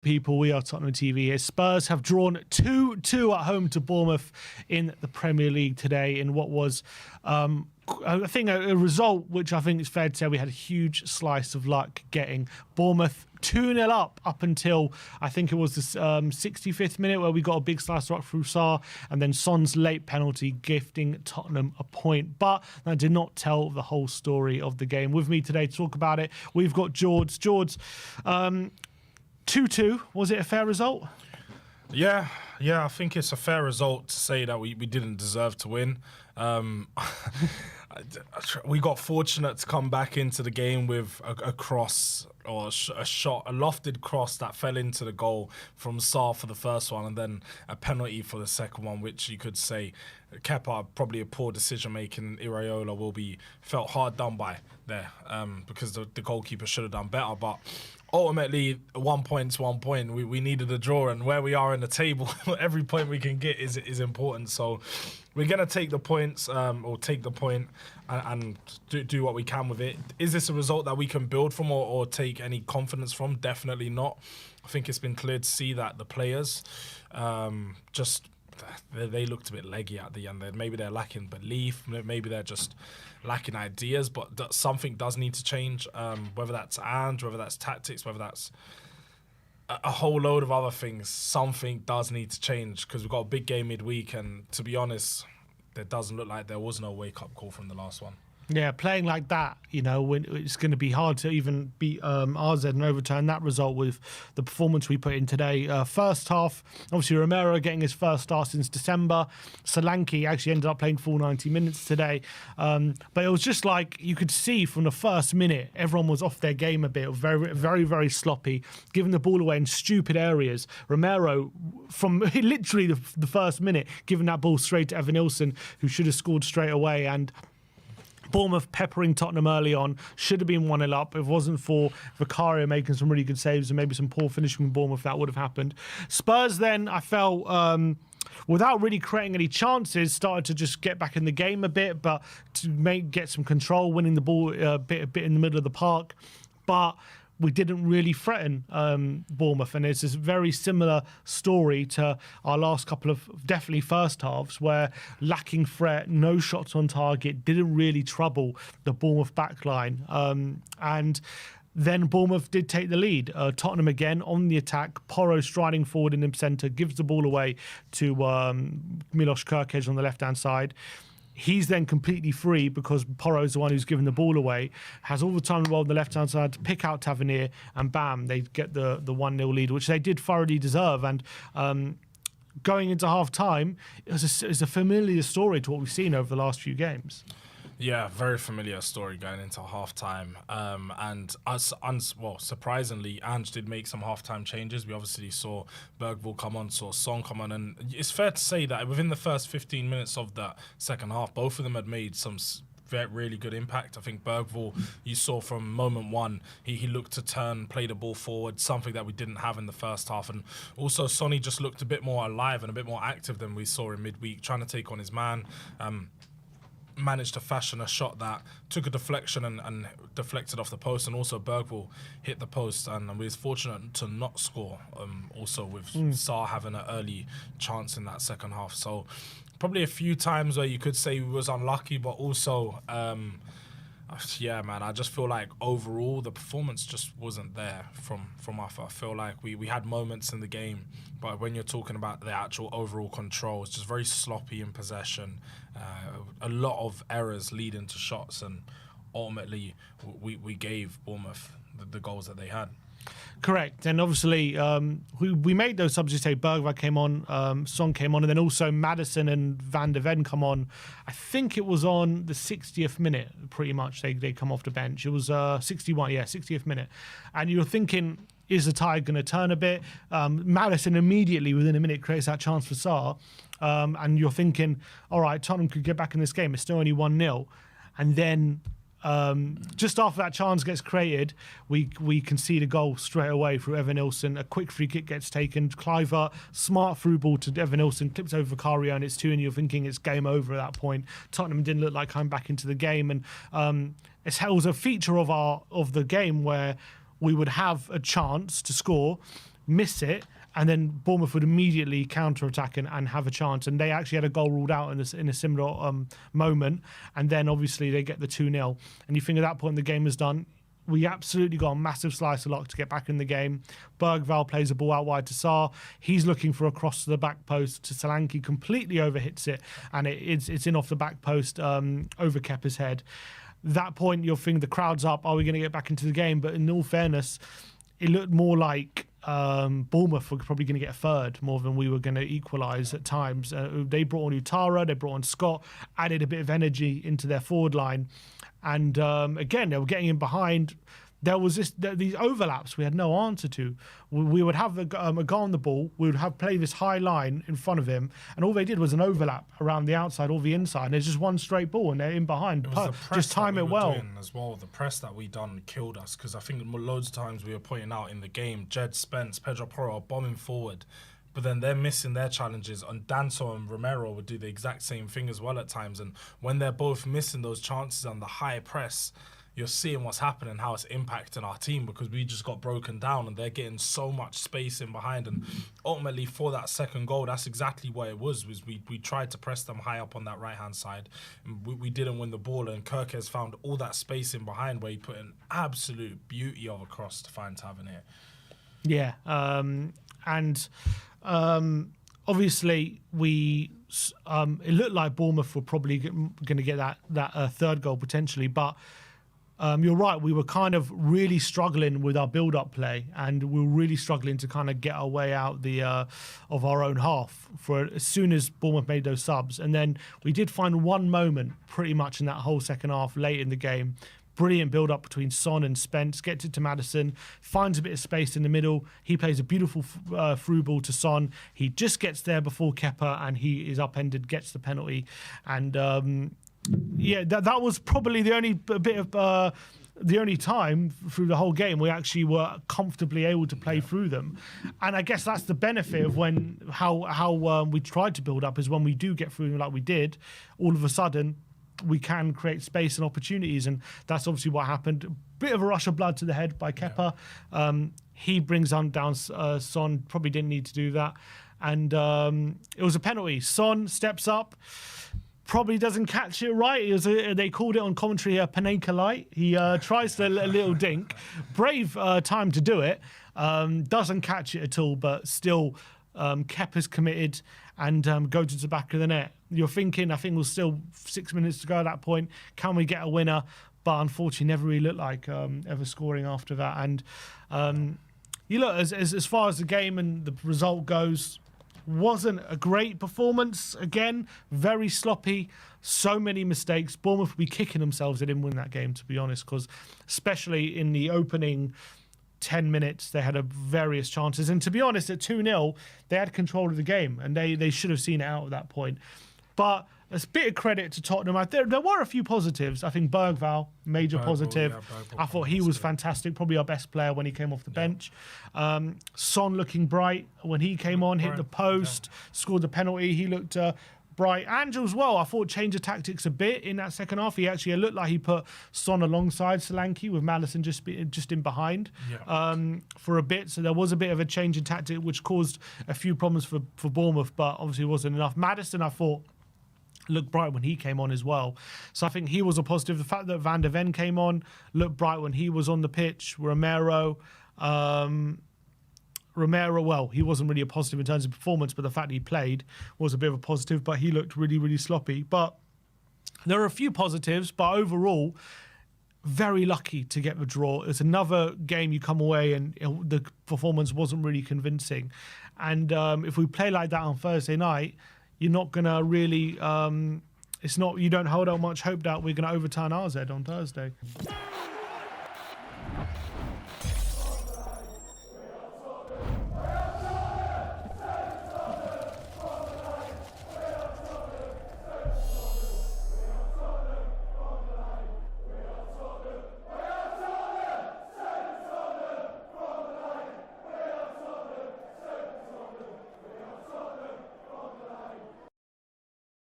People, we are Tottenham TV here. Spurs have drawn 2-2 at home to Bournemouth in the Premier League today in what was, I think, a result which I think it's fair to say we had a huge slice of luck getting. Bournemouth 2-0 up until I think it was the 65th minute where we got a big slice of luck through Sarr, and then Son's late penalty gifting Tottenham a point. But that did not tell the whole story of the game. With me today to talk about it, we've got George. George, 2-2, was it a fair result? Yeah, I think it's a fair result to say that we didn't deserve to win. We got fortunate to come back into the game with a cross or a shot, a lofted cross that fell into the goal from Sarr for the first one, and then a penalty for the second one, which you could say Kepa, probably a poor decision making. Iraola will be felt hard done by there because the goalkeeper should have done better, but ultimately, 1 point's 1 point. We needed a draw, and where we are in the table, every point we can get is important. So we're going to take the points, or take the point and do what we can with it. Is this a result that we can build from or take any confidence from? Definitely not. I think it's been clear to see that the players they looked a bit leggy at the end. Maybe they're lacking belief. Maybe they're just lacking ideas. But something does need to change. Whether that's whether that's tactics, whether that's a whole load of other things. Something does need to change because we've got a big game midweek. And to be honest, it doesn't look like there was no wake-up call from the last one. Yeah, playing like that, when it's going to be hard to even beat RZ and overturn that result with the performance we put in today. First half, obviously Romero getting his first start since December. Solanke actually ended up playing full 90 minutes today. But it was just like you could see from the first minute, everyone was off their game a bit, very, very, very sloppy, giving the ball away in stupid areas. Romero, from literally the first minute, giving that ball straight to Evan Nilsson, who should have scored straight away. And Bournemouth peppering Tottenham early on, should have been 1-0 up. If it wasn't for Vicario making some really good saves and maybe some poor finishing from Bournemouth, that would have happened. Spurs then, I felt, without really creating any chances, started to just get back in the game a bit, but to get some control, winning the ball a bit in the middle of the park. But we didn't really threaten Bournemouth, and it's a very similar story to our last couple of definitely first halves, where lacking threat, no shots on target, didn't really trouble the Bournemouth backline. And then Bournemouth did take the lead. Tottenham again on the attack. Porro striding forward in the centre, gives the ball away to Milos Kerkez on the left-hand side. He's then completely free because Porro's the one who's given the ball away, has all the time in the world on the left-hand side to pick out Tavernier, and bam, they get the 1-0 lead, which they did thoroughly deserve. And going into half-time, it's a familiar story to what we've seen over the last few games. Yeah, very familiar story going into half-time. And surprisingly, Ange did make some half-time changes. We obviously saw Bergvall come on, saw Son come on. And it's fair to say that within the first 15 minutes of that second half, both of them had made some really good impact. I think Bergvall, you saw from moment one, he looked to turn, play the ball forward, something that we didn't have in the first half. And also Sonny just looked a bit more alive and a bit more active than we saw in midweek, trying to take on his man. Managed to fashion a shot that took a deflection and deflected off the post, and also Bergvall hit the post, and we was fortunate to not score, also with Sarr having an early chance in that second half. So probably a few times where you could say we was unlucky, but also yeah, man, I just feel like overall the performance just wasn't there from us. I feel like we had moments in the game, but when you're talking about the actual overall control, it's just very sloppy in possession, a lot of errors leading to shots, and ultimately we gave Bournemouth the goals that they had. Correct, and obviously we made those subs. You say Bergvall came on, Son came on, and then also Maddison and Van der Ven come on. I think it was on the 60th minute, pretty much. They come off the bench. It was 60th minute, and you're thinking, is the tide going to turn a bit? Maddison immediately within a minute creates that chance for Sarr, and you're thinking, all right, Tottenham could get back in this game. It's still only 1-0, and then just after that chance gets created, we concede a goal straight away through Evan Nilsson. A quick free kick gets taken. Cliver, smart through ball to Evan Nilsson, clips over Vicario, and it's 2, and you're thinking it's game over at that point. Tottenham didn't look like coming back into the game, and it was a feature of the game where we would have a chance to score, miss it, and then Bournemouth would immediately counter-attack and have a chance. And they actually had a goal ruled out in a similar moment. And then obviously they get the 2-0. And you think at that point the game is done. We absolutely got a massive slice of luck to get back in the game. Bergvall plays a ball out wide to Sarr. He's looking for a cross to the back post to Solanke, completely overhits it, and it's in off the back post over Kepa's head. That point, you'll think the crowd's up. Are we going to get back into the game? But in all fairness, it looked more like Bournemouth were probably going to get a third more than we were going to equalise at times. They brought on Utara, they brought on Scott, added a bit of energy into their forward line. And again, they were getting in behind. There was these overlaps we had no answer to. We would have a guy on the ball. We would play this high line in front of him, and all they did was an overlap around the outside or the inside. And there's just one straight ball, and they're in behind. Just time it well. As well, the press that we done killed us, because I think loads of times we were pointing out in the game, Jed Spence, Pedro Porro are bombing forward. But then they're missing their challenges. And Danso and Romero would do the exact same thing as well at times. And when they're both missing those chances on the high press, you're seeing what's happening, how it's impacting our team, because we just got broken down and they're getting so much space in behind. And ultimately for that second goal, that's exactly what it was we tried to press them high up on that right-hand side. And we didn't win the ball, and Kirk has found all that space in behind where he put an absolute beauty of a cross to find Tavernier. Yeah, obviously it looked like Bournemouth were probably going to get that third goal potentially, but you're right, we were kind of really struggling with our build-up play, and we were really struggling to kind of get our way out of our own half for as soon as Bournemouth made those subs. And then we did find one moment pretty much in that whole second half late in the game. Brilliant build-up between Son and Spence, gets it to Maddison, finds a bit of space in the middle. He plays a beautiful through ball to Son. He just gets there before Kepa, and he is upended, gets the penalty. And that was probably the only time through the whole game we actually were comfortably able to play through them. And I guess that's the benefit of how we tried to build up, is when we do get through them like we did, all of a sudden we can create space and opportunities, and that's obviously what happened. A bit of a rush of blood to the head by Kepa. Yeah. He brings down Son, probably didn't need to do that. And it was a penalty. Son steps up, probably doesn't catch it right. They called it on commentary a Panenka light. He tries a little dink. Brave time to do it. Doesn't catch it at all, but still Kepa's committed and go to the back of the net. You're thinking, I think we're still 6 minutes to go at that point. Can we get a winner? But unfortunately, never really looked like ever scoring after that. And you look, as far as the game and the result goes, wasn't a great performance. Again, very sloppy, so many mistakes. Bournemouth will be kicking themselves they didn't win that game, to be honest, because especially in the opening 10 minutes, they had various chances. And to be honest, at 2-0, they had control of the game, and they should have seen it out at that point. But a bit of credit to Tottenham. There were a few positives. I think Bergvall, major positive. I thought he was fantastic, probably our best player when he came off the bench. Son looking bright when he came on, hit the post, scored the penalty. He looked bright. Angel as well, I thought changed the tactics a bit in that second half. He actually looked like he put Son alongside Solanke with Maddison just in behind for a bit. So there was a bit of a change in tactic, which caused a few problems for Bournemouth, but obviously wasn't enough. Maddison, I thought, looked bright when he came on as well. So I think he was a positive. The fact that Van der Ven came on, looked bright when he was on the pitch. Romero, well, he wasn't really a positive in terms of performance, but the fact that he played was a bit of a positive, but he looked really, really sloppy. But there are a few positives, but overall, very lucky to get the draw. It's another game you come away and the performance wasn't really convincing. And if we play like that on Thursday night, you're not going to really... you don't hold out much hope that we're going to overturn RZ on Thursday.